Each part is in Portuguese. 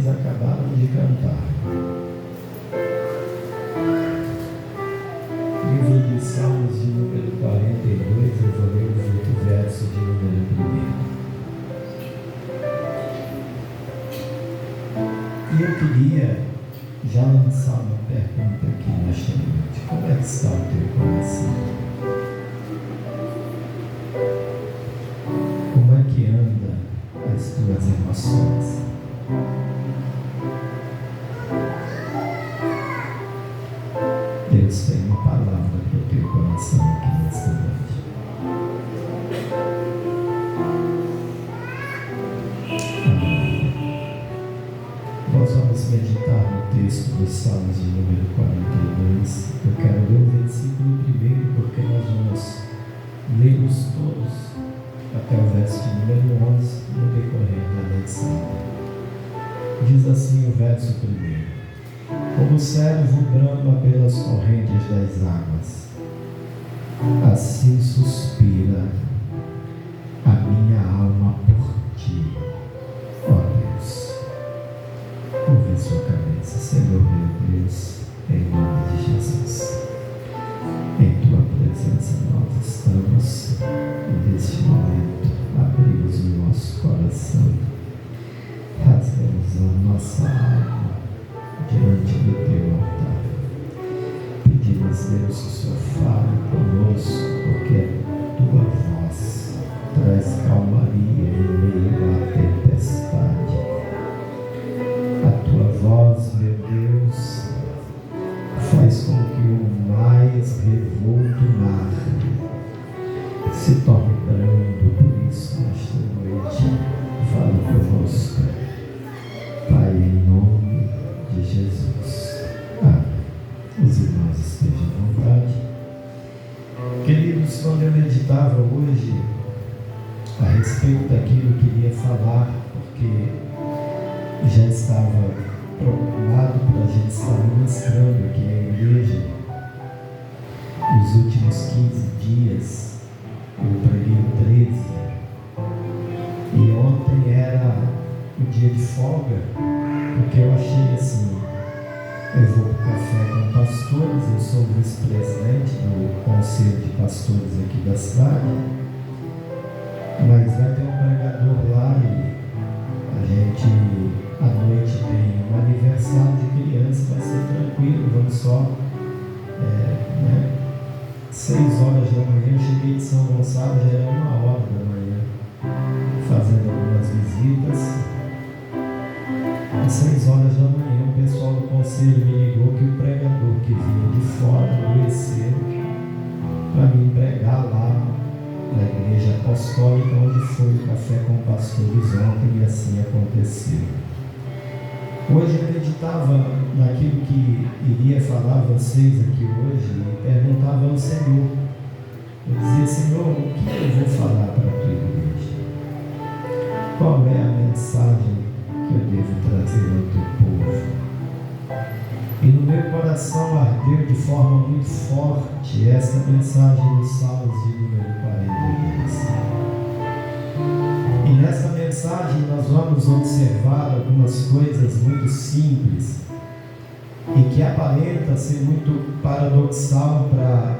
eles acabaram de cantar. Livro de Salmos de número 42, eu vou ler o verso de número 1. E eu queria já lançar uma pergunta aqui nesta noite. Como é que está o teu coração? Como é que anda as tuas emoções? Deus tem uma palavra para o teu coração aqui nesta noite. Nós vamos meditar no texto dos Salmos de número 42. Eu quero ler o versículo primeiro, porque nós vamos lê-los todos até o verso de número 11 no decorrer da mensagem. Diz assim o verso primeiro: como o servo brama pelas correntes das águas, assim suspira a minha alma por ti, ó Deus. Curve sua cabeça. Senhor meu Deus, em nome de Jesus, em tua presença nós estamos neste momento. Abrimos o nosso coração, rasgamos a nossa alma diante do teu altar. Pedimos, Deus, que o Senhor fale conosco, porque a tua voz traz calmaria em meio à tempestade. A tua voz, meu Deus, faz com que o mais revolto mar se torne brando. Por isso, nesta noite, fala conosco, Pai, em nome de Jesus. Amém. Os irmãos estejam à vontade. Queridos, quando eu meditava hoje a respeito daquilo que queria falar, porque já estava procurado para a gente estar ministrando aqui na igreja nos últimos 15 dias, eu preguei 13, e ontem era o dia de folga, porque eu achei assim, eu vou para o café com pastores, eu sou vice-presidente do conselho de pastores aqui da cidade, mas vai ter um pregador lá e a gente à noite tem um aniversário de criança, vai ser tranquilo, vamos só 6 horas da manhã, eu cheguei de São Gonçalo, já era 1 hora da manhã, fazendo algumas visitas. Às 6 horas da manhã, o pessoal do conselho me ligou que o pregador que vinha de fora adoeceu para me pregar lá na igreja apostólica, onde foi o café com pastores ontem, e assim aconteceu. Hoje eu meditava naquilo que iria falar a vocês aqui hoje e perguntava ao Senhor. Eu dizia: Senhor, o que eu vou falar para a tua igreja? Qual é a mensagem que eu devo trazer ao teu povo? E no meu coração ardeu de forma muito forte esta mensagem dos Salmos de número 42. E nessa mensagem nós vamos observar algumas coisas muito simples e que aparenta ser muito paradoxal para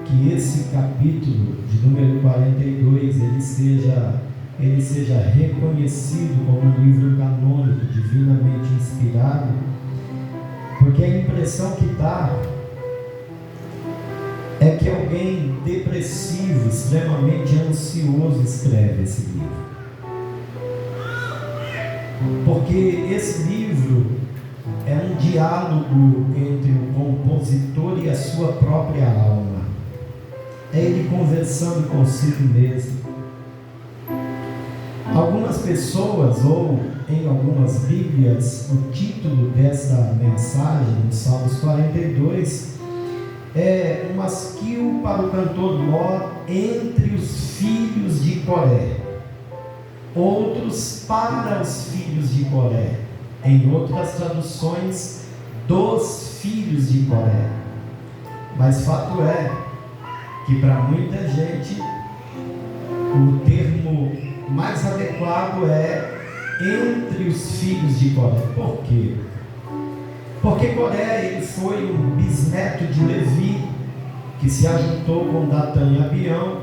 que esse capítulo de número 42 ele seja reconhecido como um livro canônico, divinamente inspirado, porque a impressão que dá é que alguém depressivo, extremamente ansioso escreve esse livro. Porque esse livro é um diálogo entre o compositor e a sua própria alma. É ele conversando consigo mesmo. Algumas pessoas, ou em algumas bíblias, o título dessa mensagem, no Salmos 42, é um asquio para o cantor Ló entre os filhos de Coré. Outros para os filhos de Coré. Em outras traduções, dos filhos de Coré. Mas fato é que para muita gente o termo mais adequado é entre os filhos de Coré. Por quê? Porque Coré, ele foi um bisneto de Levi, que se ajuntou com Datã e Abião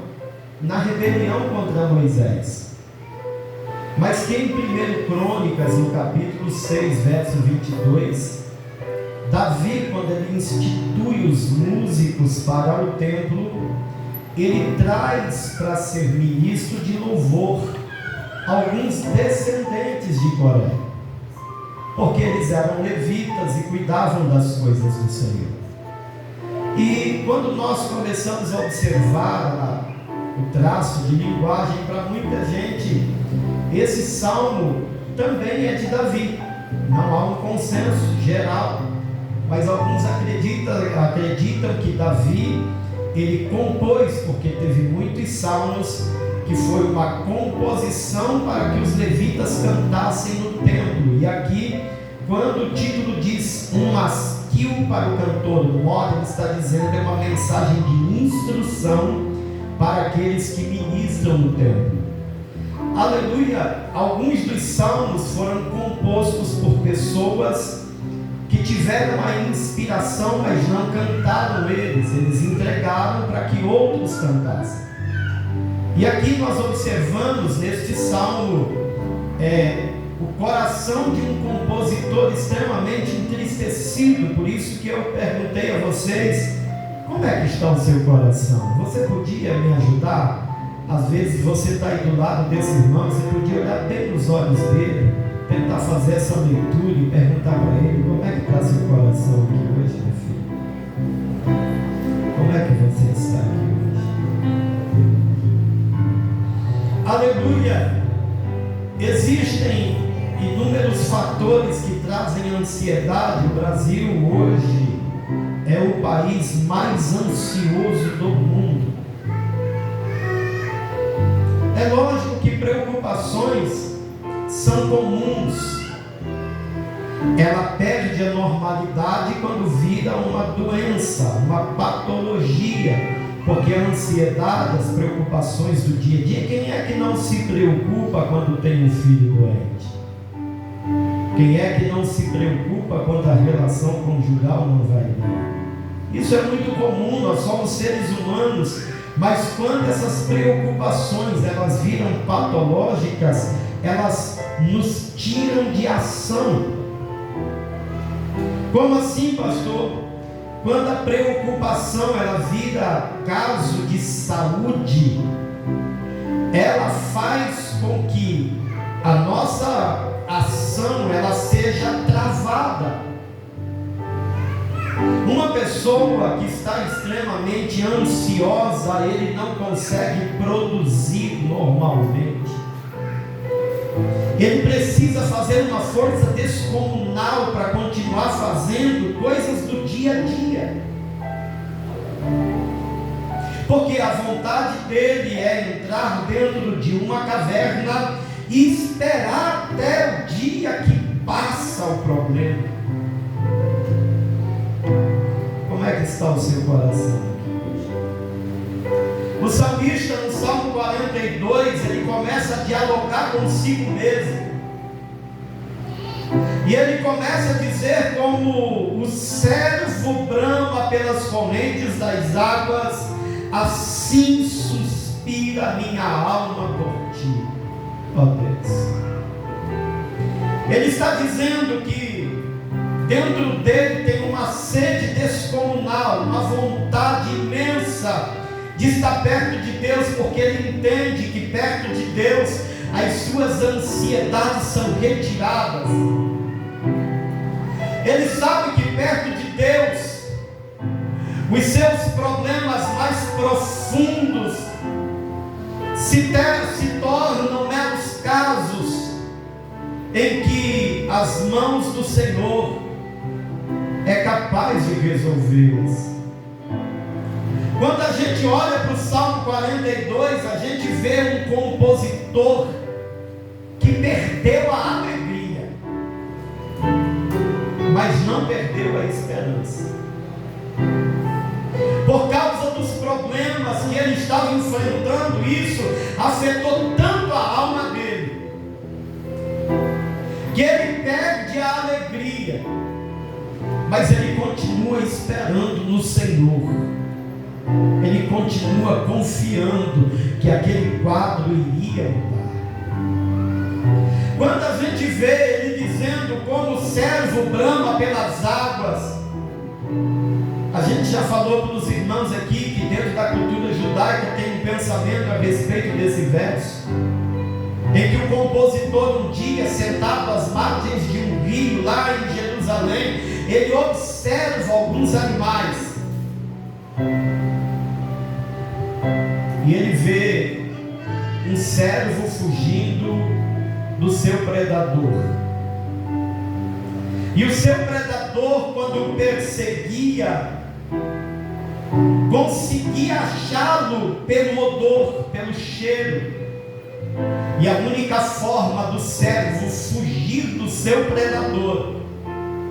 na rebelião contra Moisés. Mas que em 1 Crônicas, no capítulo 6, verso 22, Davi, quando ele institui os músicos para o templo, ele traz para ser ministro de louvor alguns descendentes de Coré, porque eles eram levitas e cuidavam das coisas do Senhor. E quando nós começamos a observar o traço de linguagem, para muita gente, esse salmo também é de Davi. Não há um consenso geral, mas alguns acreditam que Davi, ele compôs, porque teve muitos salmos que foi uma composição para que os levitas cantassem no templo. E aqui, quando o título diz um masquil para o cantor mor, ele está dizendo é uma mensagem de instrução para aqueles que ministram no templo. Aleluia! Alguns dos salmos foram compostos por pessoas que tiveram a inspiração, mas não cantaram eles entregaram para que outros cantassem. E aqui nós observamos neste salmo o coração de um compositor extremamente entristecido. Por isso que eu perguntei a vocês: como é que está o seu coração? Você podia me ajudar? Às vezes você está aí do lado desse irmão, você podia olhar bem nos olhos dele, tentar fazer essa leitura e perguntar para ele: como é que está seu coração aqui hoje, meu filho? Como é que você está aqui hoje? Aleluia! Existem inúmeros fatores que trazem ansiedade. O Brasil hoje é o país mais ansioso do mundo. É lógico que preocupações são comuns. Ela perde a normalidade quando vira uma doença, uma patologia, porque a ansiedade, as preocupações do dia a dia, quem é que não se preocupa quando tem um filho doente? Quem é que não se preocupa quando a relação conjugal não vai bem? Isso é muito comum, nós somos seres humanos, mas quando essas preocupações elas viram patológicas, elas nos tiram de ação. Como assim, pastor? Quando a preocupação ela vira caso de saúde, ela faz com que a nossa ação ela seja travada. Uma pessoa que está extremamente ansiosa, ele não consegue produzir normalmente. Ele precisa fazer uma força descomunal para continuar fazendo coisas do dia a dia. Porque a vontade dele é entrar dentro de uma caverna e esperar até o dia que passa o problema. Como é que está o seu coração? O salmista, no Salmo 42, ele começa a dialogar consigo mesmo. E ele começa a dizer como o servo brama pelas correntes das águas, assim suspira minha alma por ti, ó Deus. Ele está dizendo que dentro dele tem uma sede descomunal, uma vontade imensa de estar perto de Deus, porque ele entende que perto de Deus as suas ansiedades são retiradas. Ele sabe que perto de Deus os seus problemas mais profundos se tornam meros casos em que as mãos do Senhor é capaz de resolvê-los. Quando a gente olha para o Salmo 42, a gente vê um compositor que perdeu a alegria, mas não perdeu a esperança. Por causa dos problemas que ele estava enfrentando, isso afetou tanto a alma dele, mas ele continua esperando no Senhor, ele continua confiando que aquele quadro iria mudar. Quando a gente vê ele dizendo como o servo brama pelas águas, a gente já falou para os irmãos aqui que dentro da cultura judaica tem um pensamento a respeito desse verso, em que o compositor um dia, sentado às margens de um rio lá em Jerusalém, ele observa alguns animais e ele vê um servo fugindo do seu predador, e o seu predador, quando o perseguia, conseguia achá-lo pelo odor, pelo cheiro. E a única forma do servo fugir do seu predador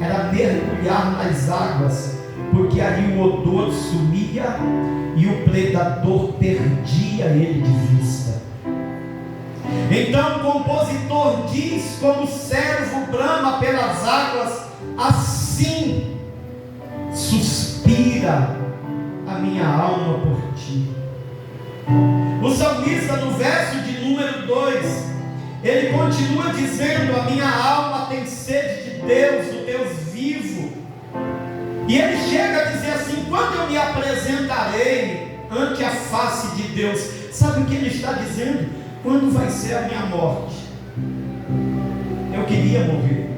era mergulhar nas águas, porque ali o odor sumia e o predador perdia ele de vista. Então o compositor diz: como o servo brama pelas águas, assim suspira a minha alma por ti. O salmista, no verso de número 2, ele continua dizendo: a minha alma tem sede de Deus, do Deus vivo. E ele chega a dizer assim: quando eu me apresentarei ante a face de Deus? Sabe o que ele está dizendo? Quando vai ser a minha morte? Eu queria morrer.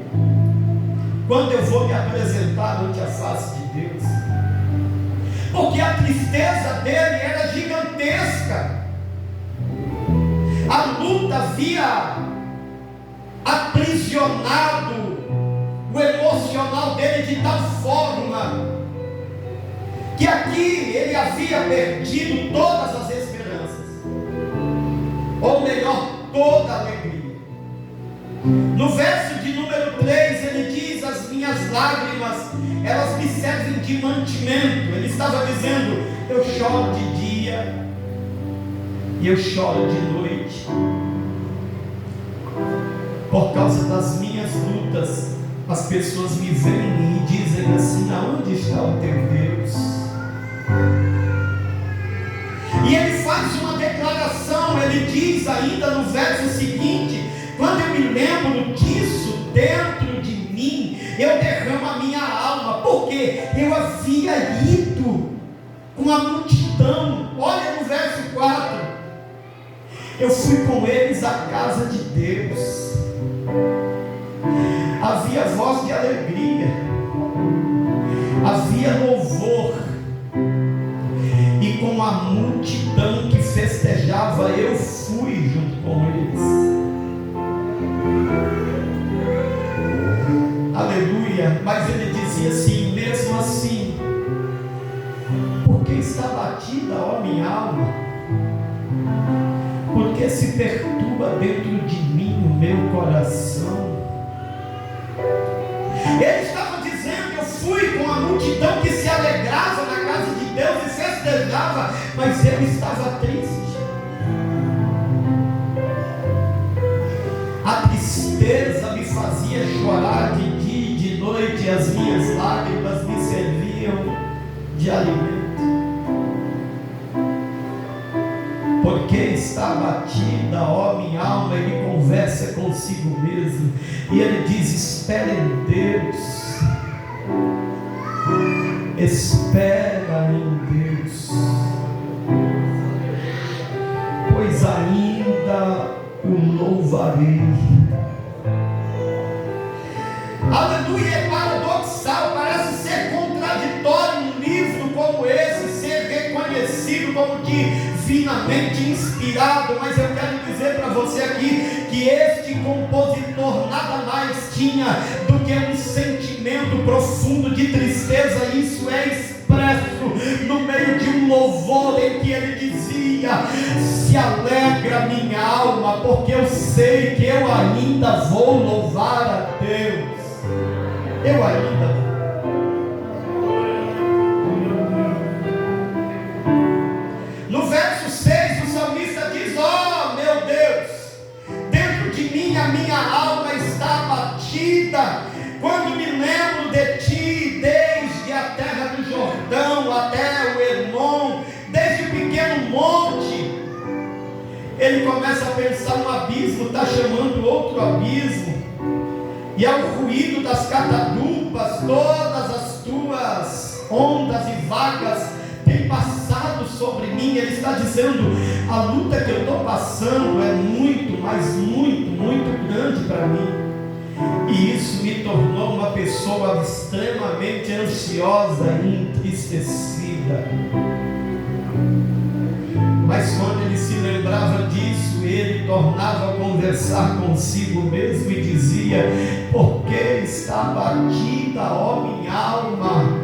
Quando eu vou me apresentar ante a face de Deus? Porque a tristeza dele era gigantesca. A luta havia aprisionado o emocional dele de tal forma que aqui ele havia perdido todas as esperanças, ou melhor, toda a alegria. No verso de número 3 ele diz: as minhas lágrimas, elas me servem de mantimento. Ele estava dizendo: eu choro de dia e eu choro de noite, por causa das minhas lutas. As pessoas me veem e dizem assim: aonde está o teu Deus? E ele faz uma declaração, ele diz ainda no verso seguinte: quando eu me lembro disso dentro de mim, eu derramo a minha alma, porque eu havia ido com a multidão. Olha no verso 4: eu fui com eles à casa de Deus, havia voz de alegria, havia louvor, e com a multidão que festejava, eu fui junto com eles. Aleluia. Mas ele dizia assim: mesmo assim, porque está batida, ó minha alma, porque se perturba dentro de mim o meu coração. Ele estava dizendo: eu fui com a multidão que se alegrava na casa de Deus e festejava, mas eu estava triste. A tristeza me fazia chorar de dia e de noite, e as minhas lágrimas me serviam de alimento. Porque está batida, ó minha alma. Ele conversa consigo mesmo e ele diz: espera em Deus, espera em Deus, pois ainda o louvarei. Aleluia. É paradoxal, parece ser contraditório um livro como esse ser reconhecido como divinamente inspirado, mas eu quero dizer para você aqui que este compositor nada mais tinha do que um sentimento profundo de tristeza. Isso é expresso no meio de um louvor em que ele dizia: se alegra minha alma, porque eu sei que eu ainda vou louvar a Deus. Eu ainda vou. No verso 6 o salmista diz: ó meu Deus, dentro de mim a minha alma está abatida, quando me lembro de ti, Deus. ele começa a pensar: um abismo está chamando outro abismo, e ao ruído das catadupas, todas as tuas ondas e vagas têm passado sobre mim. Ele está dizendo: a luta que eu estou passando é muito, mas muito grande para mim, e isso me tornou uma pessoa extremamente ansiosa e entristecida. Mas quando ele se lembrava disso, ele tornava a conversar consigo mesmo e dizia: por que está abatida, ó minha alma?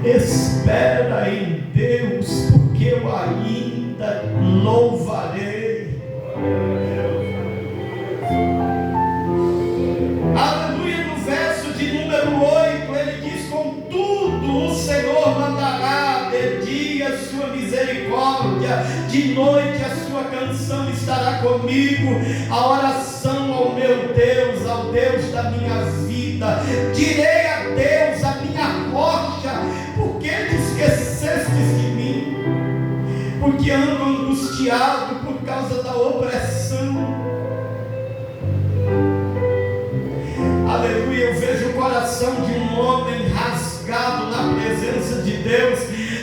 Espera em Deus, porque eu ainda louvarei. Aleluia. No verso de número 8, ele diz: contudo o Senhor mandará de dia a sua misericórdia, de noite a sua canção estará comigo, a oração ao meu Deus, ao Deus da minha vida. Direi a Deus, a minha rocha: por que te esquecestes de mim? Porque ando angustiado por causa da opressão. Aleluia. Eu vejo o coração de um homem rasgado na presença de Deus,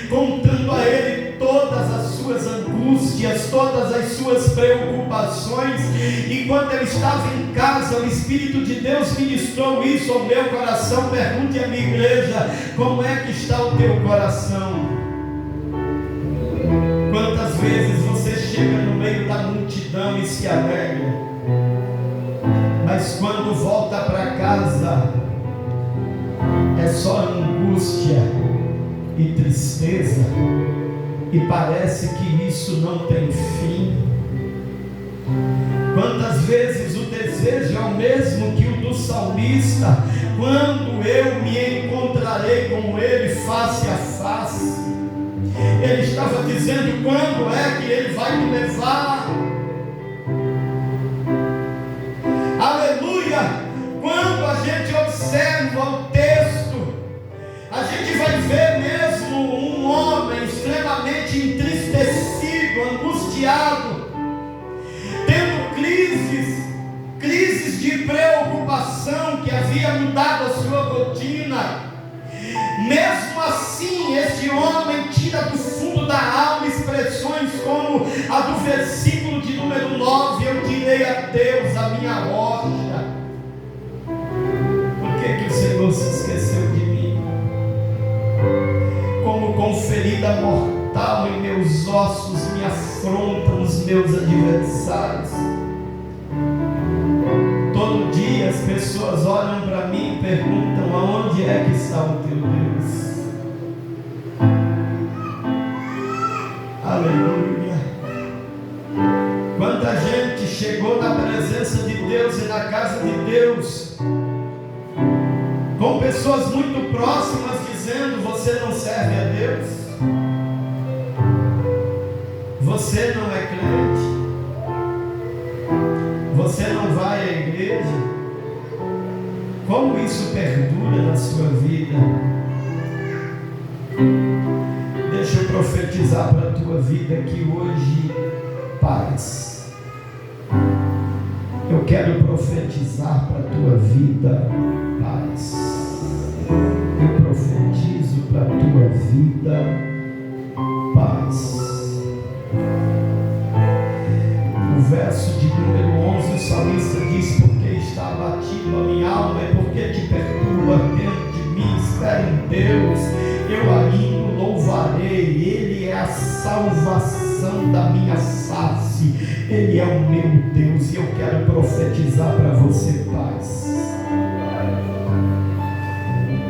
contando a Ele todas as suas angústias, todas as suas preocupações. E quando eu estava em casa, o Espírito de Deus ministrou isso ao meu coração. Pergunte à minha igreja: como é que está o teu coração? Quantas vezes você chega no meio da multidão e se alegra, mas quando volta para casa é só angústia e tristeza, e parece que isso não tem fim? Quantas vezes o desejo é o mesmo que o do salmista: quando eu me encontrarei com ele face a face? Ele estava dizendo: quando é que ele vai me levar? Aleluia. Quando a gente observa o texto, a gente vai ver mesmo um homem extremamente entristecido, angustiado, tendo crises de preocupação que havia mudado a sua rotina. Mesmo assim, este homem tira do fundo da alma expressões como a do versículo de número 9: eu direi a Deus, a minha rocha. Por que o Senhor se esqueceu de mim? Como com ferida mortal em meus ossos me afrontam os meus adversários. Todo dia as pessoas olham para mim e perguntam: aonde é que está o teu Deus? Aleluia. Quanta gente chegou na presença de Deus e na casa de Deus com pessoas muito próximas dizendo: você não serve a Deus, você não é crente, você não vai à igreja. Como isso perdura na sua vida? Deixa eu profetizar para a tua vida que hoje, paz. Eu quero profetizar para a tua vida paz. Eu profetizo para a tua vida paz. O verso de número 11, o salmista diz: porque está abatido a minha alma, é porque te perturba dentro de mim. Espera em Deus, eu ainda louvarei. Ele é a salvação da minha face, Ele é o meu Deus. E eu quero profetizar para você paz.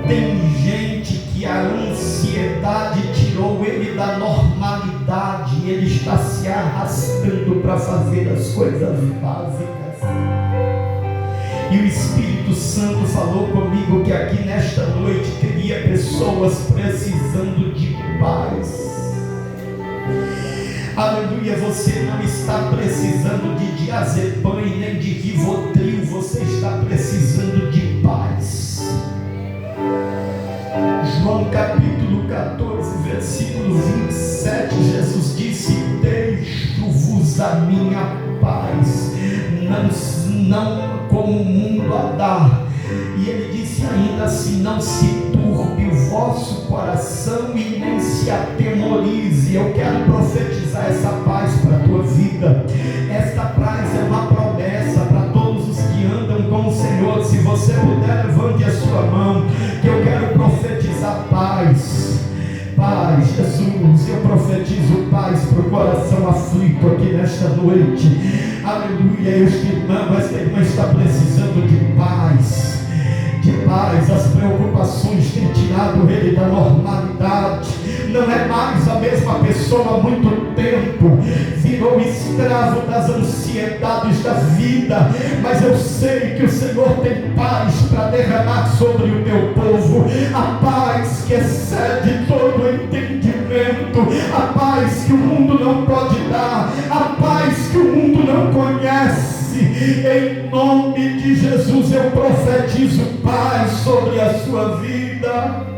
Tem gente que a ansiedade tirou ele da normalidade, ele está se arrastando para fazer as coisas básicas. E o Espírito Santo falou comigo que aqui nesta noite teria pessoas precisando de paz. Aleluia. Você não está precisando de diazepam e nem de rivotril, você está precisando de paz. João capítulo 14, versículo 27, Jesus disse: deixo-vos a minha paz, não como o mundo a dá. E ele disse ainda assim: não se turbe o vosso coração e nem se atemorize. Eu quero profetizar essa paz para a tua vida. Esta paz é uma promessa para todos os que andam com o Senhor. Se você puder, levante a sua mão, que eu quero profetizar paz. Paz, Jesus, eu profetizo paz para o coração aflito aqui nesta noite. Aleluia. Esta irmã está precisando de paz. De paz. As preocupações têm tirado ele da normalidade. Não é mais a mesma pessoa há muito tempo. Virou escravo das ansiedades da vida. Mas eu sei que o Senhor tem paz para derramar sobre o teu povo. A paz que excede todo o entendimento. A paz que o mundo não pode dar. A paz que o mundo não conhece. Em nome de Jesus eu profetizo paz sobre a sua vida.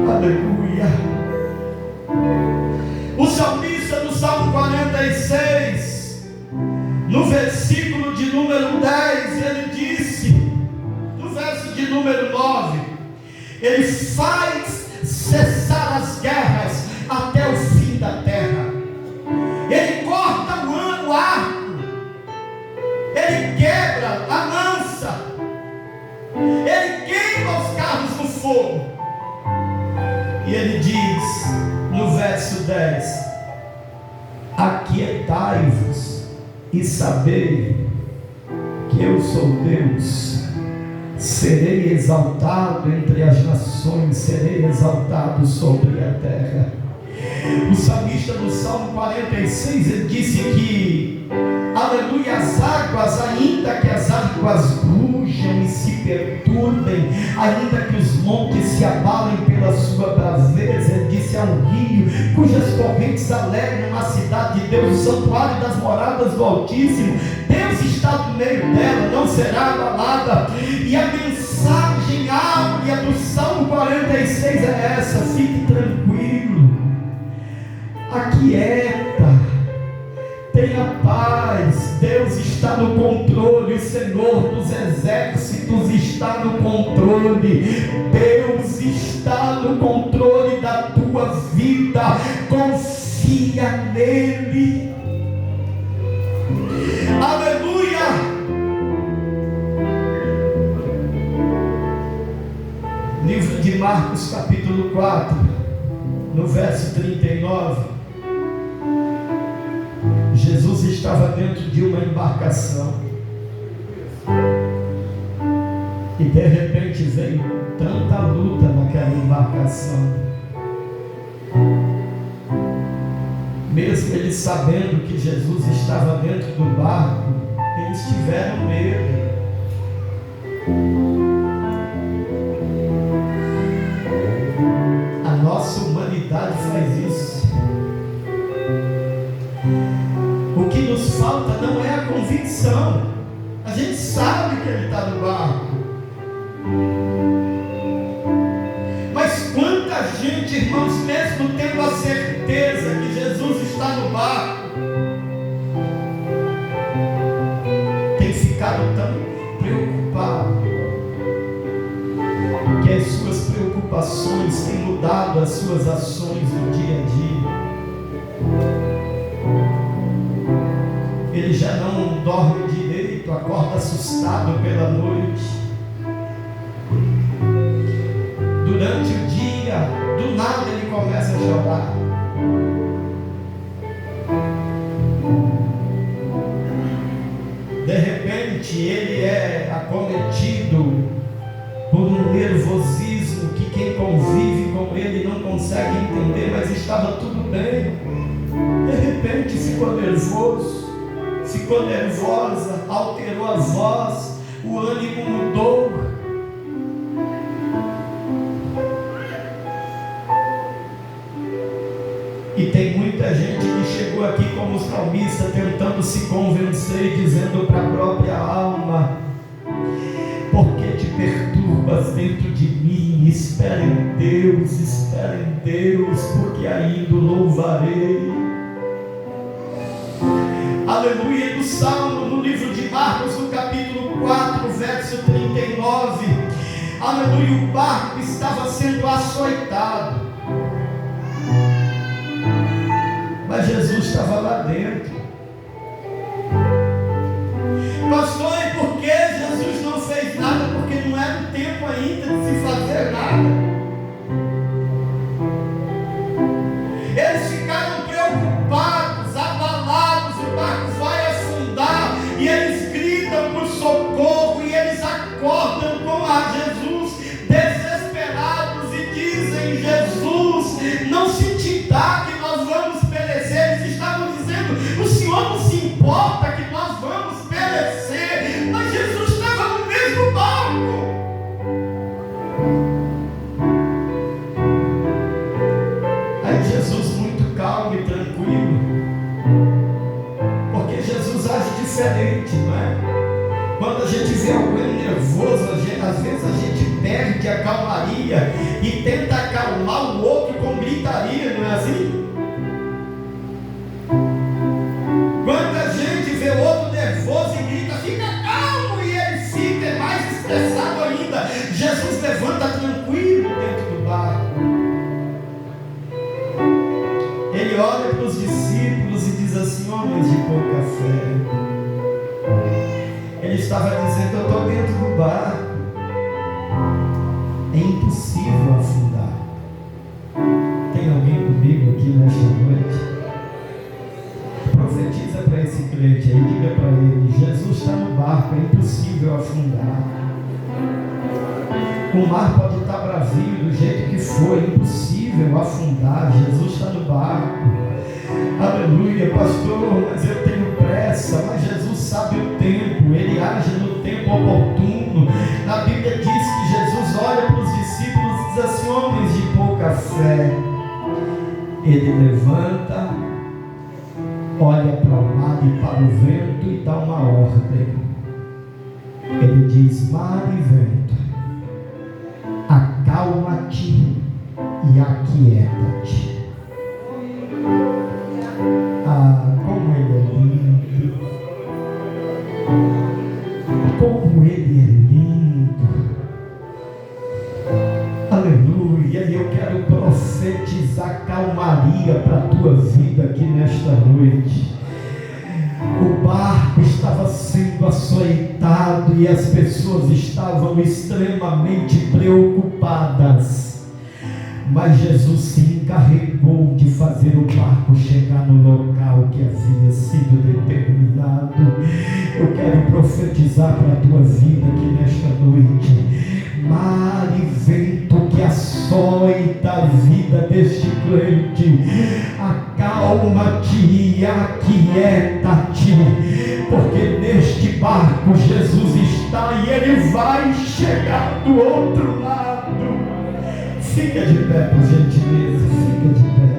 Aleluia. O salmista no Salmo 46, no versículo de número 10, ele disse, no verso de número 9, ele faz cessar as guerras até o fim da terra. Ele corta o arco, ele quebra a lança, ele queima os carros no fogo. E ele diz no verso 10: aquietai-vos e sabei que eu sou Deus. Serei exaltado entre as nações, serei exaltado sobre a terra. O salmista no Salmo 46, ele disse que, aleluia, as águas, ainda que as águas rujam e se perturbem, ainda que os montes se abalem pela sua braveza, ele disse: há um rio cujas correntes alegram a cidade de Deus, o santuário das moradas do Altíssimo. Deus está no meio dela, não será abalada. E a mensagem áurea do Salmo 46 é essa: fique tranquilo, aquieta, tenha paz. Deus está no controle, o Senhor dos exércitos está no controle. Deus está no controle da tua vida. Confia nele. Aleluia. Livro de Marcos capítulo 4, no verso 39. Jesus estava dentro de uma embarcação e de repente veio tanta luta naquela embarcação. Mesmo eles sabendo que Jesus estava dentro do barco, eles tiveram medo. A nossa humanidade faz isso. O que nos falta não é a convicção. A gente sabe que ele está no barco. Mas quanta gente, irmãos, mesmo tendo a certeza que Jesus está no barco, tem ficado tão preocupado que as suas preocupações têm mudado as suas ações no dia a dia. Ele já não dorme direito, acorda assustado pela noite. Durante o dia, do nada ele começa a chorar. De repente ele é acometido por um nervosismo que quem convive com ele não consegue entender, mas estava tudo bem. De repente ficou nervoso, ficou nervosa, alterou a voz, o ânimo mudou. E tem muita gente que chegou aqui como salmista, tentando se convencer, dizendo para a própria alma: porque te perturbas dentro de mim, e Espera em Deus, porque ainda o louvarei. Aleluia. No Salmo, no livro de Marcos, no capítulo 4, verso 39, aleluia, o barco estava sendo açoitado, mas Jesus estava lá dentro. Pastor, e por que Jesus não fez nada? Porque não era o tempo ainda de se fazer nada. Eles ficaram preocupados, abalados, o barco vai afundar, e eles gritam por socorro, e eles acordam com a Jesus, desesperados, e dizem: Jesus, não se te dá que nós vamos perecer. Eles estavam dizendo: o Senhor não se importa que nós vamos perecer, mas Jesus estava no mesmo barco. Aí Jesus, muito calmo e tranquilo, porque Jesus age diferente, não é? Quando a gente vê alguém nervoso, às vezes a gente perde a calmaria e tenta acalmar o outro com gritaria, não é assim? Quando a gente vê o outro nervoso e grita: fica calmo, e ele fica mais estressado ainda. Jesus levanta tranquilo dentro do barco. Ele olha para os discípulos e diz assim: homens de pouca fé. Ele estava dizendo: eu estou dentro do barco, é impossível afundar. Tem alguém comigo aqui nesta noite? Profetiza para esse crente aí, diga para ele: Jesus está no barco, é impossível afundar. O mar pode estar bravio do jeito que for, é impossível afundar. Jesus está no barco. Aleluia, pastor, mas eu tenho pressa. Mas Jesus sabe o tempo, ele age no tempo oportuno. A Bíblia diz que Jesus olha para os discípulos e diz assim: homens de pouca fé. Ele levanta, olha para o mar e para o vento e dá uma ordem. Ele diz: mar e vento, acalma-te e aquieta-te. Ah, como ele é lindo! Como ele é lindo! Aleluia! E eu quero profetizar calmaria para a tua vida aqui nesta noite. O barco estava sendo açoitado e as pessoas estavam extremamente preocupadas, mas Jesus se encarregou de fazer o barco chegar no local que havia sido determinado. Eu quero profetizar para a tua vida aqui nesta noite: mar e vento que açoita a vida deste crente, acalma-te e aquieta-te, porque neste barco Jesus está e ele vai chegar do outro lado. Fica de pé, por gentileza, fica de pé.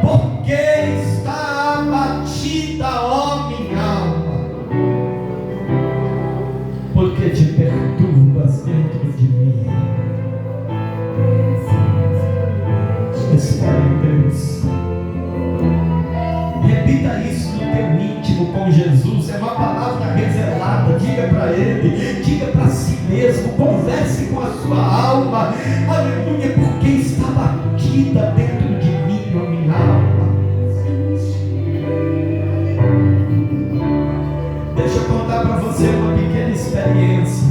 Porque está abatida, ó minha alma, porque te perturbas dentro de mim. Espera em Deus. Repita isso no teu íntimo com Jesus. É uma palavra revelada. Diga para ele, diga para si mesmo, converse com a sua alma. Aleluia, porque está batida dentro de mim, ó minha alma. Deixa eu contar para você uma pequena experiência.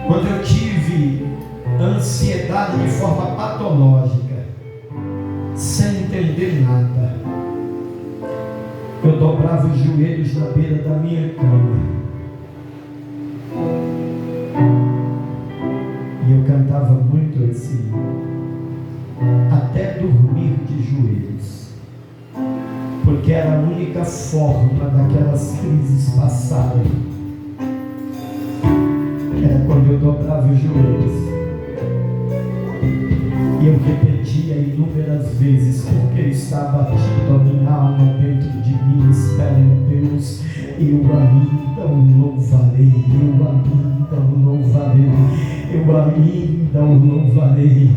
Quando eu tive ansiedade de forma patológica, sem entender nada, eu dobrava os joelhos na beira da minha cama e eu cantava muito esse hino, até dormir de joelhos, porque era a única forma daquelas crises passarem. Era quando eu dobrava os joelhos e eu repetia inúmeras vezes: porque está batido a minha alma dentro de mim. Espera em Deus. Eu ainda o louvarei, eu ainda o louvarei, eu ainda o louvarei.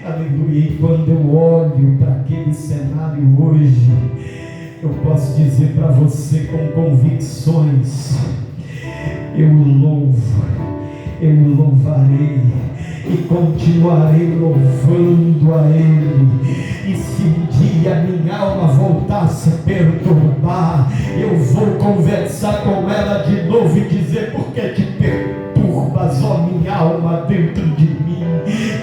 Aleluia. E quando eu olho para aquele cenário hoje, eu posso dizer para você com convicções: eu louvo, eu louvarei e continuarei louvando a Ele. E se um dia minha alma voltar a se perturbar, eu vou conversar com ela de novo e dizer: por que te perturbas, ó minha alma, dentro de mim?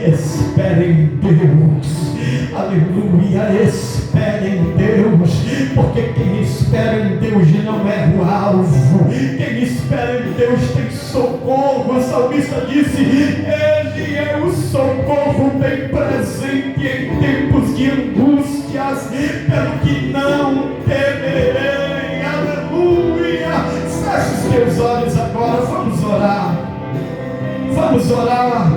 Espere em Deus, aleluia, espere em Deus, porque quem espera em Deus não é o alvo, quem espera em Deus tem socorro. O salmista disse: Ele é o socorro bem presente em tempos de angústias, pelo que não temerei. Aleluia. Feche os teus olhos agora, vamos orar, vamos orar.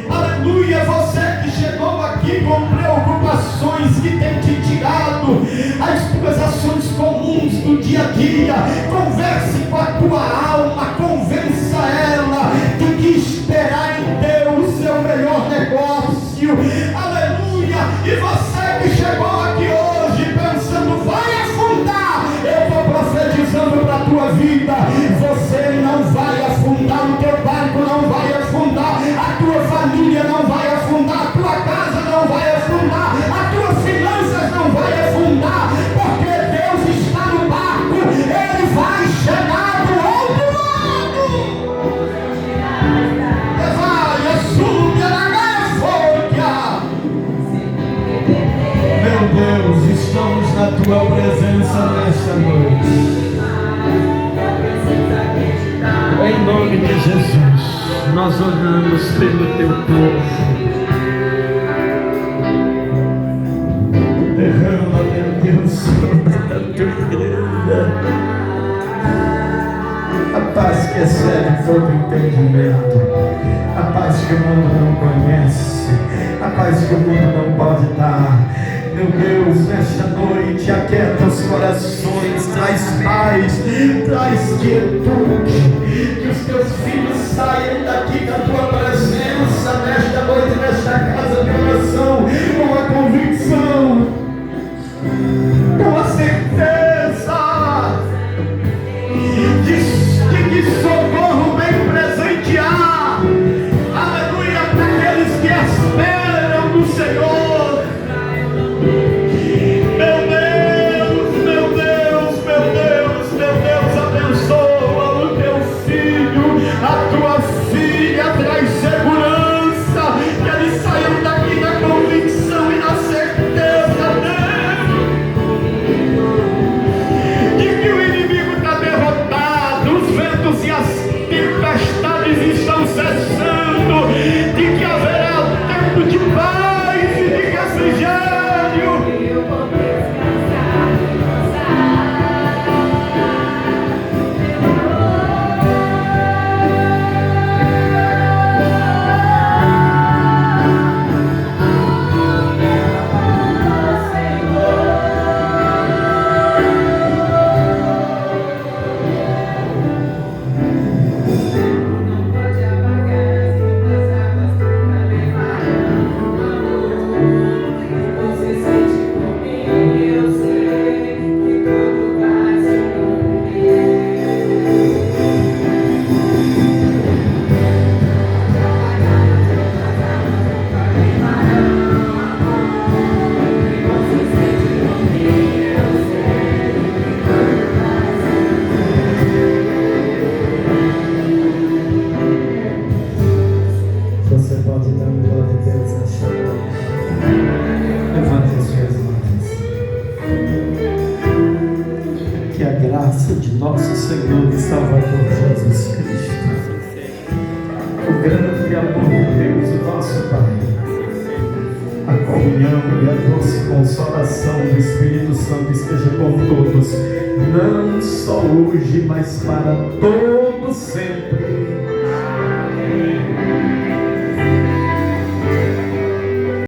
Aleluia. Você que chegou aqui com preocupações que tem te tirado as tuas ações comuns do dia a dia, converse com a tua alma, convença ela de que esperar em Deus é o melhor negócio. Aleluia. E você que chegou aqui hoje pensando: vai afundar, eu estou profetizando para a tua vida: você não vai afundar, o teu barco não vai afundar, a tua família não vai afundar, a tua casa não vai afundar, as tuas finanças não vai afundar, porque Deus está no barco, Ele vai chegar do outro lado. Vai, assume a folha. Meu Deus, estamos na tua presença nesta noite. Em nome de Jesus, nós oramos pelo teu povo. Derrama, meu Deus, sobre a tua igreja a paz que excede todo entendimento, a paz que o mundo não conhece, a paz que o mundo não pode dar. Meu Deus, nesta noite, aquieta os corações, traz paz, traz quietude, que os teus filhos saiam daqui da tua presença, nesta noite, nesta casa de oração, com a convicção, com a certeza de que socorro vem presentear, aleluia, para aqueles que esperam no Senhor. Não só hoje, mas para todos